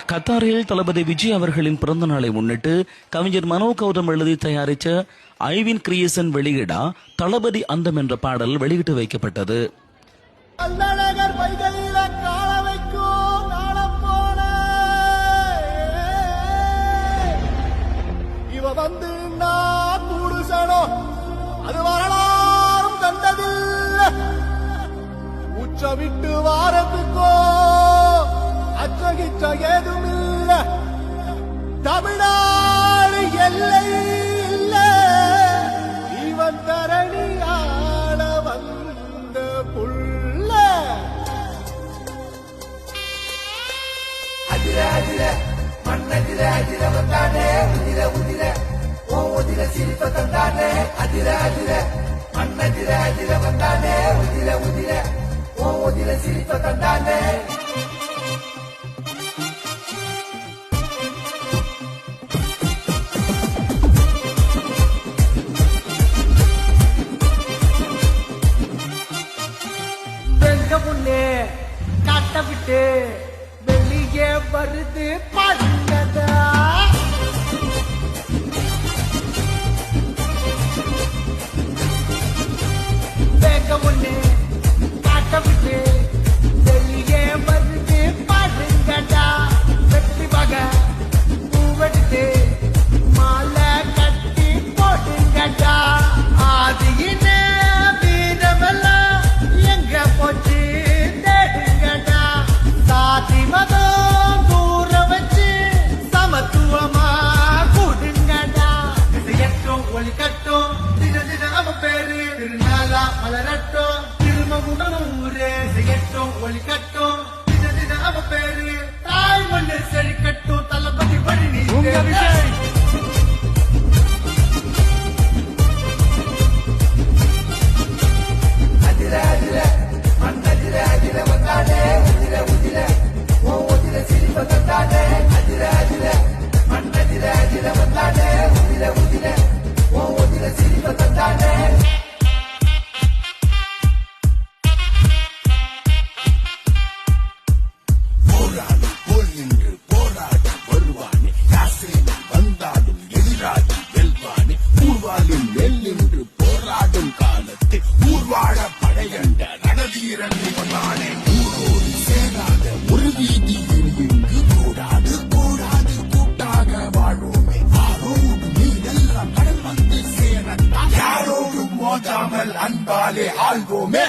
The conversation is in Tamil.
கத்தாரில் தளபதி விஜய் அவர்களின் பிறந்த நாளை முன்னிட்டு கவிஞர் மனோ கௌதம் எழுதி தயாரித்த ஐவின் கிரியேஷன் வெளியிடா தளபதி அந்தம் என்ற பாடல் வெளியிட்டு வைக்கப்பட்டது. விட்டு வாரத்துக்கோ அச்சகிச்ச ஏதுமில்ல, தமிழ்நாடு எல்லை இல்ல, இவன் தரணியாள வந்த புள்ள. அதிர அதிர மண்ணதிர அதிர வந்தானே உதிர உதிர ஓ உதிர சிரிப்ப தந்தானே. அதிர அதிர மண்ணதிர அதிர வந்தானே உதிர உதிர ஓ உதிர சிரிப்ப தந்தானே. முன்னே காட்ட விட்டு வெளியே வருது பாடுங்கதா. வேக முன்னே காட்ட விட்டு வெளியே வருது பாடுங்கடா. வெற்றி பக பூவெடுத்து மாலை கட்டி போடுங்கடா. ஆதியின வீரமெல்லாம் எங்க போச்சு ஒளிக்கட்டும். அவன் பேரு திருநாளா மலரட்டும். திருமகுடூரே செய்யட்டும் ஒளிக்கட்டும். அவன் பேரு தாய் மண்ணு செழிக்கட்டும். தளபதி பழனி அதிர அதிர மண்ணதிர அதிர வந்தானே உதிர உதிர ஓ உதிர சிரிப்ப தந்தானே. அதிர அதிர மண்ணதிர அதிர வந்தானே உதிர உதிர ஓ உதிர சிரிப்ப தந்தானே. போராடும் போல் நின்று போராடி வருவானே. யாசேனை வந்தாலும் எதிராகி வெல்வானே. ஊர்வாலும் நெல் நின்று போராடும் காலத்து ஊர்வாழ படையண்ட ரணதீரன் இவனானே. ஊரோடு சேராத ஒரு வீதியில் இங்கு கூடாது கூடாது கூட்டாக வாழுமே. ஆரோடு நீரெல்லாம் கடல் வந்து சேரத்தான் யாரோடும் மோதாமல் அன்பாலே ஆள்வோமே.